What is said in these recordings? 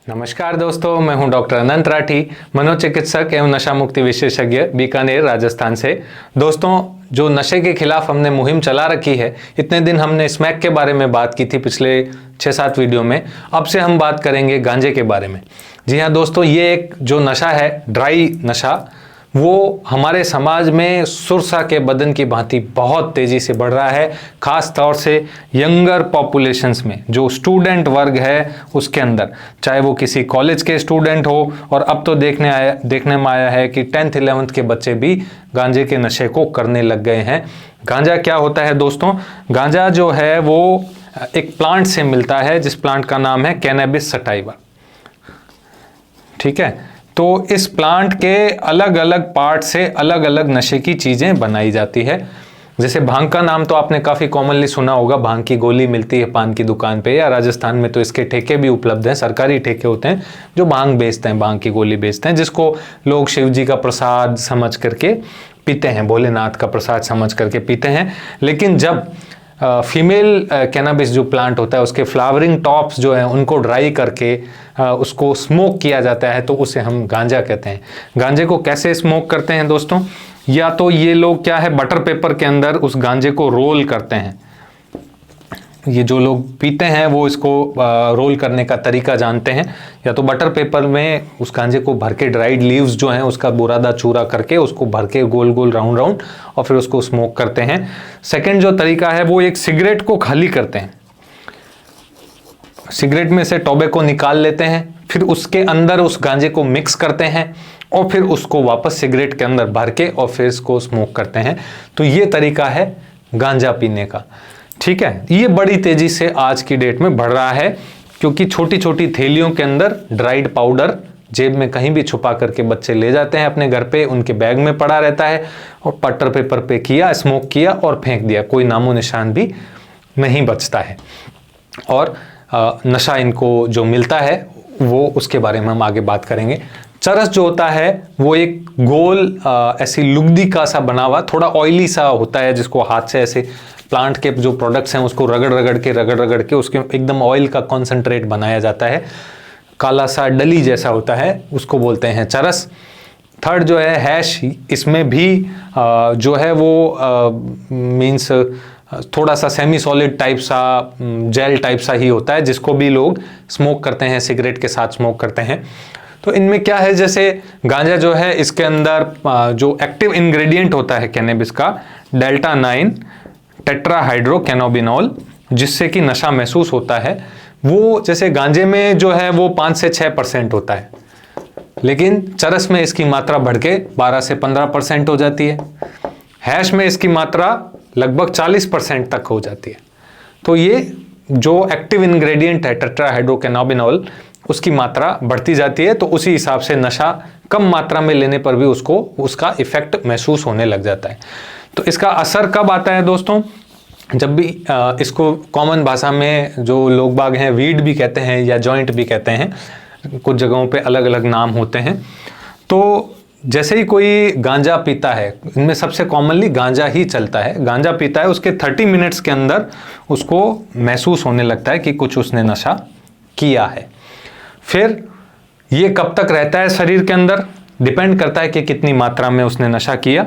नमस्कार दोस्तों, मैं हूं डॉक्टर अनंत राठी, मनोचिकित्सक एवं नशा मुक्ति विशेषज्ञ, बीकानेर, राजस्थान से। दोस्तों, जो नशे के खिलाफ हमने मुहिम चला रखी है, इतने दिन हमने स्मैक के बारे में बात की थी पिछले 6-7 वीडियो में। अब से हम बात करेंगे गांजे के बारे में। जी हाँ दोस्तों, ये एक जो नशा है, ड्राई नशा, वो हमारे समाज में सुरसा के बदन की भांति बहुत तेजी से बढ़ रहा है। खास तौर से यंगर पॉपुलेशंस में, जो स्टूडेंट वर्ग है उसके अंदर, चाहे वो किसी कॉलेज के स्टूडेंट हो, और अब तो देखने में आया है कि 10th 11th के बच्चे भी गांजे के नशे को करने लग गए हैं। गांजा क्या होता है दोस्तों? गांजा जो है वो एक प्लांट से मिलता है, जिस प्लांट का नाम है कैनबिस सटाइवा। ठीक है, तो इस प्लांट के अलग अलग पार्ट से अलग अलग नशे की चीज़ें बनाई जाती है। जैसे भांग का नाम तो आपने काफ़ी कॉमनली सुना होगा, भांग की गोली मिलती है पान की दुकान पे, या राजस्थान में तो इसके ठेके भी उपलब्ध हैं, सरकारी ठेके होते हैं जो भांग बेचते हैं, भांग की गोली बेचते हैं, जिसको लोग शिव जी का प्रसाद समझ करके पीते हैं, भोलेनाथ का प्रसाद समझ करके पीते हैं। लेकिन जब फीमेल कैनबिस जो प्लांट होता है, उसके फ्लावरिंग टॉप्स जो हैं उनको ड्राई करके उसको स्मोक किया जाता है, तो उसे हम गांजा कहते हैं। गांजे को कैसे स्मोक करते हैं दोस्तों? या तो ये लोग क्या है, बटर पेपर के अंदर उस गांजे को रोल करते हैं। ये जो लोग पीते हैं वो इसको रोल करने का तरीका जानते हैं। या तो बटर पेपर में उस गांजे को भर के, ड्राइड लीव्स जो हैं उसका बुरादा चूरा करके उसको भर के गोल गोल राउंड राउंड, और फिर उसको स्मोक करते हैं। सेकंड जो तरीका है वो एक सिगरेट को खाली करते हैं, सिगरेट में से टोबैको निकाल लेते हैं, फिर उसके अंदर उस गांजे को मिक्स करते हैं और फिर उसको वापस सिगरेट के अंदर भर के और फिर इसको स्मोक करते हैं। तो ये तरीका है गांजा पीने का। ठीक है, ये बड़ी तेजी से आज की डेट में बढ़ रहा है, क्योंकि छोटी छोटी थैलियों के अंदर ड्राइड पाउडर जेब में कहीं भी छुपा करके बच्चे ले जाते हैं अपने घर पे, उनके बैग में पड़ा रहता है, और बटर पेपर पे किया, स्मोक किया और फेंक दिया, कोई नामो निशान भी नहीं बचता है। और नशा इनको जो मिलता है वो, उसके बारे में हम आगे बात करेंगे। चरस जो होता है वो एक गोल ऐसी लुगदी का सा बना हुआ, थोड़ा ऑयली सा होता है, जिसको हाथ से ऐसे प्लांट के जो प्रोडक्ट्स हैं उसको रगड़ के उसके एकदम ऑयल का कॉन्सेंट्रेट बनाया जाता है। काला सा डली जैसा होता है, उसको बोलते हैं चरस। थर्ड जो है हैश, इसमें भी जो है वो मीन्स थोड़ा सा सेमी सॉलिड टाइप सा, जेल टाइप सा ही होता है, जिसको भी लोग स्मोक करते हैं, सिगरेट के साथ स्मोक करते हैं। तो इनमें क्या है, जैसे गांजा जो है इसके अंदर जो एक्टिव इंग्रेडिएंट होता है कैनबिस का, डेल्टा 9 टेट्राहाइड्रोकैनोबिनॉल, जिससे कि नशा महसूस होता है, वो जैसे गांजे में जो है वो 5 से 6% होता है, लेकिन चरस में इसकी मात्रा बढ़ के 12 से 15% हो जाती है। हैश में इसकी मात्रा लगभग 40% तक हो जाती है। तो ये जो एक्टिव इंग्रेडिएंट है टेट्राहाइड्रोकैनोबिनॉल, उसकी मात्रा बढ़ती जाती है, तो उसी हिसाब से नशा कम मात्रा में लेने पर भी उसको उसका इफेक्ट महसूस होने लग जाता है। तो इसका असर कब आता है दोस्तों? जब भी इसको कॉमन भाषा में जो लोग बाग हैं वीड भी कहते हैं या जॉइंट भी कहते हैं, कुछ जगहों पे अलग अलग नाम होते हैं। तो जैसे ही कोई गांजा पीता है, इनमें सबसे कॉमनली गांजा ही चलता है, गांजा पीता है, उसके 30 मिनट्स के अंदर उसको महसूस होने लगता है कि कुछ उसने नशा किया है। फिर ये कब तक रहता है शरीर के अंदर, डिपेंड करता है कि कितनी मात्रा में उसने नशा किया।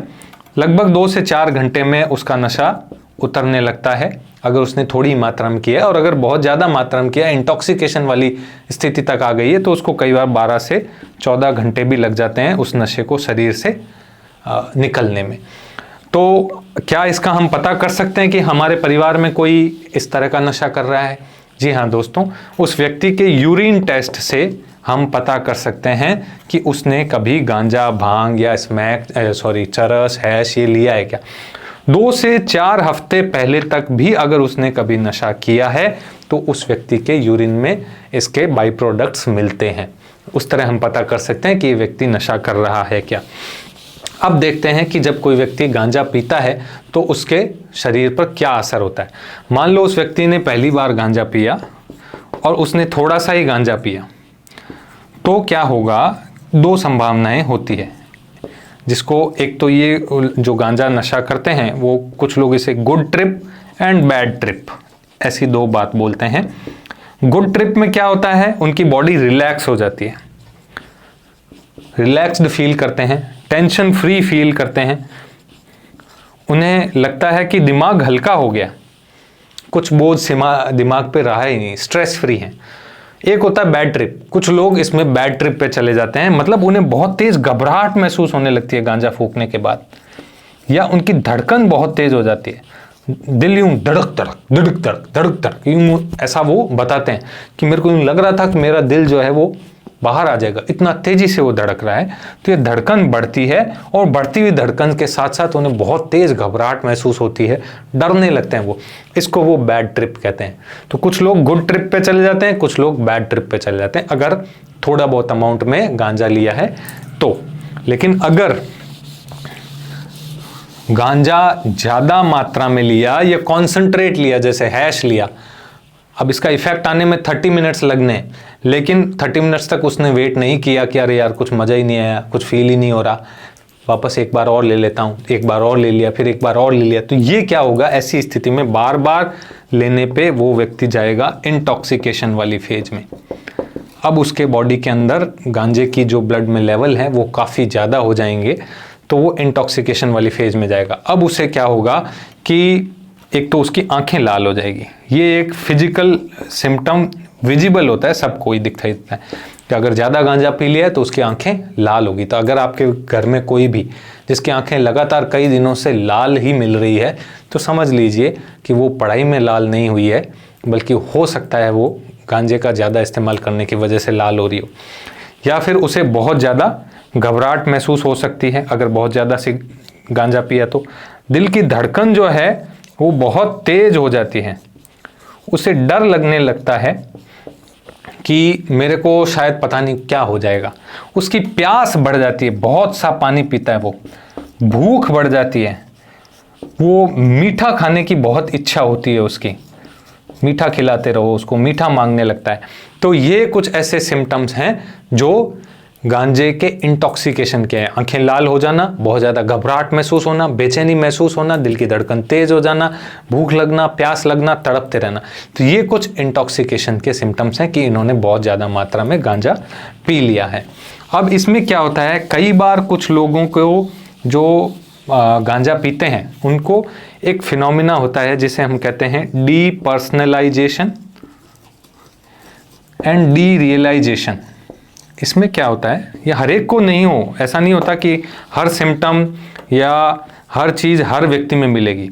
लगभग 2 से 4 घंटे में उसका नशा उतरने लगता है, अगर उसने थोड़ी मात्रा में किया, और अगर बहुत ज़्यादा मात्रा में किया, इंटॉक्सिकेशन वाली स्थिति तक आ गई है, तो उसको कई बार 12 से 14 घंटे भी लग जाते हैं उस नशे को शरीर से निकलने में। तो क्या इसका हम पता कर सकते हैं कि हमारे परिवार में कोई इस तरह का नशा कर रहा है? जी हाँ दोस्तों, उस व्यक्ति के यूरिन टेस्ट से हम पता कर सकते हैं कि उसने कभी गांजा, भांग या चरस, हैश ये लिया है क्या। 2 से 4 हफ्ते पहले तक भी अगर उसने कभी नशा किया है, तो उस व्यक्ति के यूरिन में इसके बाई प्रोडक्ट्स मिलते हैं। उस तरह हम पता कर सकते हैं कि ये व्यक्ति नशा कर रहा है क्या। अब देखते हैं कि जब कोई व्यक्ति गांजा पीता है तो उसके शरीर पर क्या असर होता है। मान लो उस व्यक्ति ने पहली बार गांजा पिया और उसने थोड़ा सा ही गांजा पिया, तो क्या होगा, 2 संभावनाएं होती है, जिसको एक तो ये जो गांजा नशा करते हैं वो कुछ लोग इसे good trip and bad trip, ऐसी 2 बात बोलते हैं। गुड ट्रिप में क्या होता है, उनकी बॉडी रिलैक्स हो जाती है, रिलैक्स्ड फील करते हैं, टेंशन फ्री फील करते हैं, उन्हें लगता है कि दिमाग हल्का हो गया, कुछ बोझ दिमाग पे रहा ही नहीं, स्ट्रेस फ्री हैं। एक होता है बैड ट्रिप, कुछ लोग इसमें बैड ट्रिप पे चले जाते हैं, मतलब उन्हें बहुत तेज घबराहट महसूस होने लगती है गांजा फूकने के बाद, या उनकी धड़कन बहुत तेज हो जाती है, दिल यूं धड़क धड़क धड़क धड़क धड़क धड़क यूं, ऐसा वो बताते हैं कि मेरे को यूं लग रहा था कि मेरा दिल जो है वो बाहर आ जाएगा, इतना तेजी से वो धड़क रहा है। तो ये धड़कन बढ़ती है और बढ़ती हुई धड़कन के साथ साथ उन्हें बहुत तेज घबराहट महसूस होती है, डरने लगते हैं वो, इसको वो बैड ट्रिप कहते हैं। तो कुछ लोग गुड ट्रिप पे चले जाते हैं, कुछ लोग बैड ट्रिप पे चले जाते हैं अगर थोड़ा बहुत अमाउंट में गांजा लिया है तो। लेकिन अगर गांजा ज्यादा मात्रा में लिया या कॉन्सेंट्रेट लिया, जैसे हैश लिया, अब इसका इफेक्ट आने में 30 मिनट्स लगने, लेकिन 30 मिनट्स तक उसने वेट नहीं किया कि अरे यार कुछ मज़ा ही नहीं आया, कुछ फील ही नहीं हो रहा, वापस एक बार और ले लेता हूँ, एक बार और ले लिया, फिर एक बार और ले लिया, तो ये क्या होगा, ऐसी स्थिति में बार बार लेने पे वो व्यक्ति जाएगा इंटॉक्सिकेशन वाली फेज में। अब उसके बॉडी के अंदर गांजे की जो ब्लड में लेवल है वो काफ़ी ज़्यादा हो जाएंगे, तो वो इंटॉक्सिकेशन वाली फेज में जाएगा। अब उसे क्या होगा कि एक तो उसकी आंखें लाल हो जाएगी, ये एक फिजिकल सिम्टम विजिबल होता है, सबको ही दिखाई देता है कि अगर ज़्यादा गांजा पी लिया है तो उसकी आंखें लाल होगी। तो अगर आपके घर में कोई भी जिसकी आंखें लगातार कई दिनों से लाल ही मिल रही है तो समझ लीजिए कि वो पढ़ाई में लाल नहीं हुई है, बल्कि हो सकता है वो गांजे का ज़्यादा इस्तेमाल करने की वजह से लाल हो रही हो, या फिर उसे बहुत ज़्यादा घबराहट महसूस हो सकती है अगर बहुत ज़्यादा से गांजा पिया तो। दिल की धड़कन जो है वो बहुत तेज हो जाती है, उसे डर लगने लगता है कि मेरे को शायद पता नहीं क्या हो जाएगा, उसकी प्यास बढ़ जाती है, बहुत सा पानी पीता है वो, भूख बढ़ जाती है, वो मीठा खाने की बहुत इच्छा होती है उसकी, मीठा खिलाते रहो उसको, मीठा मांगने लगता है। तो ये कुछ ऐसे सिम्टम्स हैं जो गांजे के इंटॉक्सिकेशन के हैं। आंखें लाल हो जाना, बहुत ज़्यादा घबराहट महसूस होना, बेचैनी महसूस होना, दिल की धड़कन तेज हो जाना, भूख लगना, प्यास लगना, तड़पते रहना, तो ये कुछ इंटॉक्सिकेशन के सिम्टम्स हैं कि इन्होंने बहुत ज़्यादा मात्रा में गांजा पी लिया है। अब इसमें क्या होता है, कई बार कुछ लोगों को जो गांजा पीते हैं उनको एक फिनोमिना होता है जिसे हम कहते हैं डीपर्सनलाइजेशन एंड डी रियलाइजेशन। इसमें क्या होता है, ये हर एक को नहीं हो, ऐसा नहीं होता कि हर सिम्टम या हर चीज़ हर व्यक्ति में मिलेगी,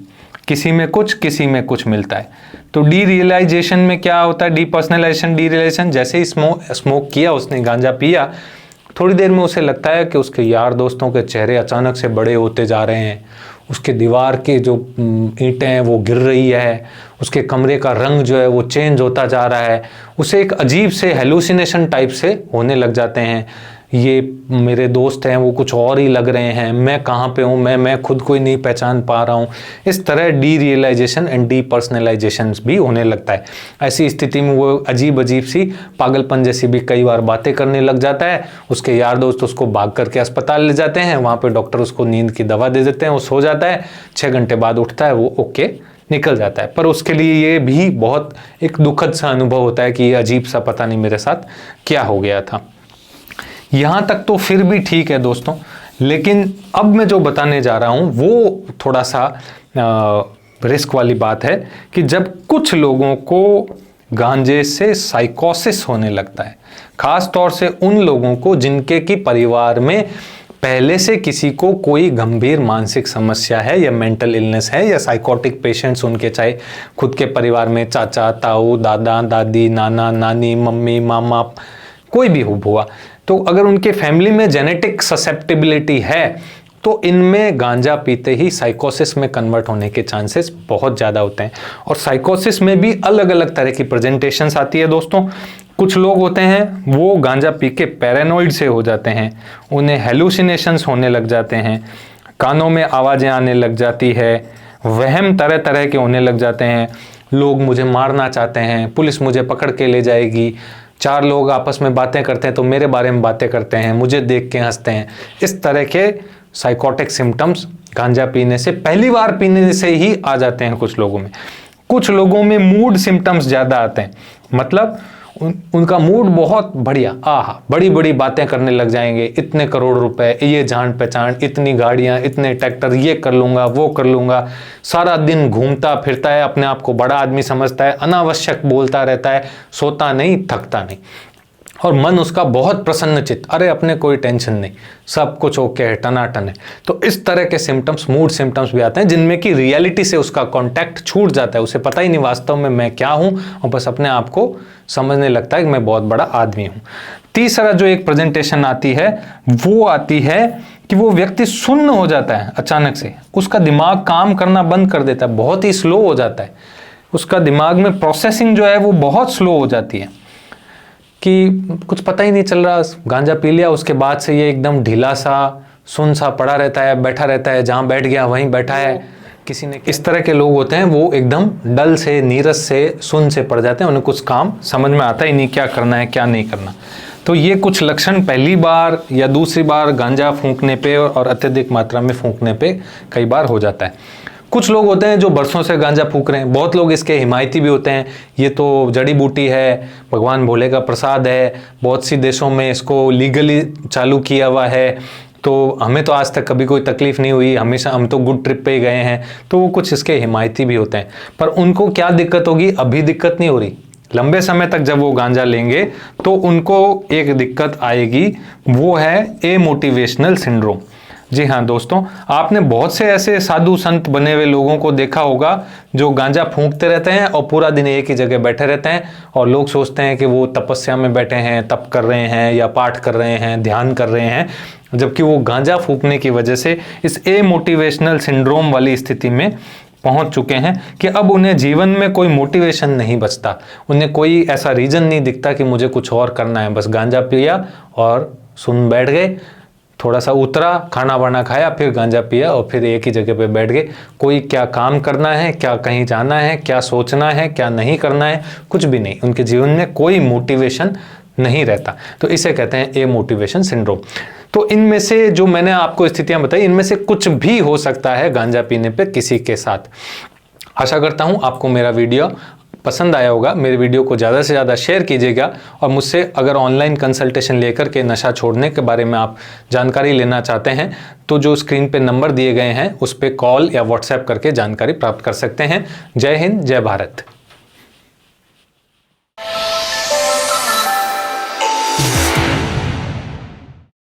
किसी में कुछ किसी में कुछ मिलता है। तो डी रियलाइजेशन में क्या होता है, डीपर्सनलाइजेशन, डी रियलाइजेशन, जैसे ही स्मोक किया उसने, गांजा पिया, थोड़ी देर में उसे लगता है कि उसके यार दोस्तों के चेहरे अचानक से बड़े होते जा रहे हैं, उसके दीवार की जो ईंटें हैं वो गिर रही है, उसके कमरे का रंग जो है वो चेंज होता जा रहा है, उसे एक अजीब से हेलुसिनेशन टाइप से होने लग जाते हैं, ये मेरे दोस्त हैं वो कुछ और ही लग रहे हैं, मैं कहाँ पे हूँ, मैं खुद को ही नहीं पहचान पा रहा हूँ। इस तरह derealisation and depersonalisation भी होने लगता है। ऐसी स्थिति में वो अजीब अजीब सी पागलपन जैसी भी कई बार बातें करने लग जाता है। उसके यार दोस्त उसको भाग करके अस्पताल ले जाते हैं, वहाँ पर डॉक्टर उसको नींद की दवा दे देते हैं, वो सो जाता है, 6 घंटे बाद उठता है, वो ओके निकल जाता है। पर उसके लिए ये भी बहुत एक दुखद सा अनुभव होता है कि ये अजीब सा पता नहीं मेरे साथ क्या हो गया था। यहाँ तक तो फिर भी ठीक है दोस्तों, लेकिन अब मैं जो बताने जा रहा हूँ वो थोड़ा सा रिस्क वाली बात है कि जब कुछ लोगों को गांजे से साइकोसिस होने लगता है, खास तौर से उन लोगों को जिनके की परिवार में पहले से किसी को कोई गंभीर मानसिक समस्या है या मेंटल इलनेस है, या साइकोटिक पेशेंट्स उनके, चाहे खुद के परिवार में चाचा ताऊ दादा दादी नाना नानी मम्मी मामा कोई भी हो बुआ, तो अगर उनके फैमिली में जेनेटिक ससेप्टिबिलिटी है तो इनमें गांजा पीते ही साइकोसिस में कन्वर्ट होने के चांसेस बहुत ज़्यादा होते हैं। और साइकोसिस में भी अलग अलग तरह की प्रेजेंटेशंस आती है दोस्तों। कुछ लोग होते हैं वो गांजा पी के पैरानॉइड से हो जाते हैं, उन्हें हेलुसिनेशंस होने लग जाते हैं, कानों में आवाज़ें आने लग जाती है, वहम तरह तरह के होने लग जाते हैं, लोग मुझे मारना चाहते हैं, पुलिस मुझे पकड़ के ले जाएगी, 4 लोग आपस में बातें करते हैं तो मेरे बारे में बातें करते हैं, मुझे देख के हंसते हैं। इस तरह के साइकोटिक सिम्टम्स गांजा पीने से, पहली बार पीने से ही आ जाते हैं कुछ लोगों में। कुछ लोगों में मूड सिम्टम्स ज़्यादा आते हैं, मतलब उनका मूड बहुत बढ़िया, आहा बड़ी बड़ी बातें करने लग जाएंगे, इतने करोड़ रुपए, ये जान पहचान, इतनी गाड़ियाँ, इतने ट्रैक्टर, ये कर लूँगा, वो कर लूँगा, सारा दिन घूमता फिरता है, अपने आप को बड़ा आदमी समझता है, अनावश्यक बोलता रहता है, सोता नहीं, थकता नहीं, और मन उसका बहुत प्रसन्नचित्त, अरे अपने कोई टेंशन नहीं, सब कुछ ओके है, टनाटन है। तो इस तरह के सिम्टम्स, मूड सिम्टम्स भी आते हैं जिनमें कि रियलिटी से उसका कांटेक्ट छूट जाता है, उसे पता ही नहीं वास्तव में मैं क्या हूं, और बस अपने आप को समझने लगता है कि मैं बहुत बड़ा आदमी हूं। तीसरा जो एक प्रेजेंटेशन आती है वो आती है कि वो व्यक्ति सुन्न हो जाता है अचानक से, उसका दिमाग काम करना बंद कर देता है, बहुत ही स्लो हो जाता है, उसका दिमाग में प्रोसेसिंग जो है वो बहुत स्लो हो जाती है कि कुछ पता ही नहीं चल रहा, गांजा पी लिया उसके बाद से ये एकदम ढीला सा, सुन सा पड़ा रहता है, बैठा रहता है, जहाँ बैठ गया वहीं बैठा है। किसी ने, इस तरह के लोग होते हैं वो एकदम डल से, नीरस से, सुन से पड़ जाते हैं, उन्हें कुछ काम समझ में आता ही नहीं, क्या करना है क्या नहीं करना। तो ये कुछ लक्षण पहली बार या दूसरी बार गांजा फूंकने पे और अत्यधिक मात्रा में फूंकने पे कई बार हो जाता है। कुछ लोग होते हैं जो बरसों से गांजा फूंक रहे हैं, बहुत लोग इसके हिमायती भी होते हैं, ये तो जड़ी बूटी है, भगवान भोले का प्रसाद है, बहुत सी देशों में इसको लीगली चालू किया हुआ है, तो हमें तो आज तक कभी कोई तकलीफ नहीं हुई, हमेशा हम तो गुड ट्रिप पे ही गए हैं। तो वो कुछ इसके हिमायती भी होते हैं, पर उनको क्या दिक्कत होगी, अभी दिक्कत नहीं हो रही, लंबे समय तक जब वो गांजा लेंगे तो उनको एक दिक्कत आएगी, वो है एमोटिवेशनल सिंड्रोम। जी हाँ दोस्तों, आपने बहुत से ऐसे साधु संत बने हुए लोगों को देखा होगा जो गांजा फूंकते रहते हैं और पूरा दिन एक ही जगह बैठे रहते हैं, और लोग सोचते हैं कि वो तपस्या में बैठे हैं, तप कर रहे हैं या पाठ कर रहे हैं, ध्यान कर रहे हैं, जबकि वो गांजा फूंकने की वजह से इस एमोटिवेशनल सिंड्रोम वाली स्थिति में पहुंच चुके हैं कि अब उन्हें जीवन में कोई मोटिवेशन नहीं बचता, उन्हें कोई ऐसा रीजन नहीं दिखता कि मुझे कुछ और करना है। बस गांजा पिया और सुन बैठ गए, थोड़ा सा उतरा, खाना वाना खाया, फिर गांजा पिया और फिर एक ही जगह पे बैठ गए। कोई क्या काम करना है, क्या कहीं जाना है, क्या सोचना है, क्या नहीं करना है, कुछ भी नहीं, उनके जीवन में कोई मोटिवेशन नहीं रहता। तो इसे कहते हैं एमोटिवेशन सिंड्रोम। तो इनमें से जो मैंने आपको स्थितियां बताई, इनमें से कुछ भी हो सकता है गांजा पीने पे किसी के साथ। आशा करता हूं आपको मेरा वीडियो पसंद आया होगा। मेरे वीडियो को ज़्यादा से ज़्यादा शेयर कीजिएगा, और मुझसे अगर ऑनलाइन कंसल्टेशन लेकर के नशा छोड़ने के बारे में आप जानकारी लेना चाहते हैं तो जो स्क्रीन पे नंबर दिए गए हैं उस पर कॉल या व्हाट्सएप करके जानकारी प्राप्त कर सकते हैं। जय हिंद, जय भारत।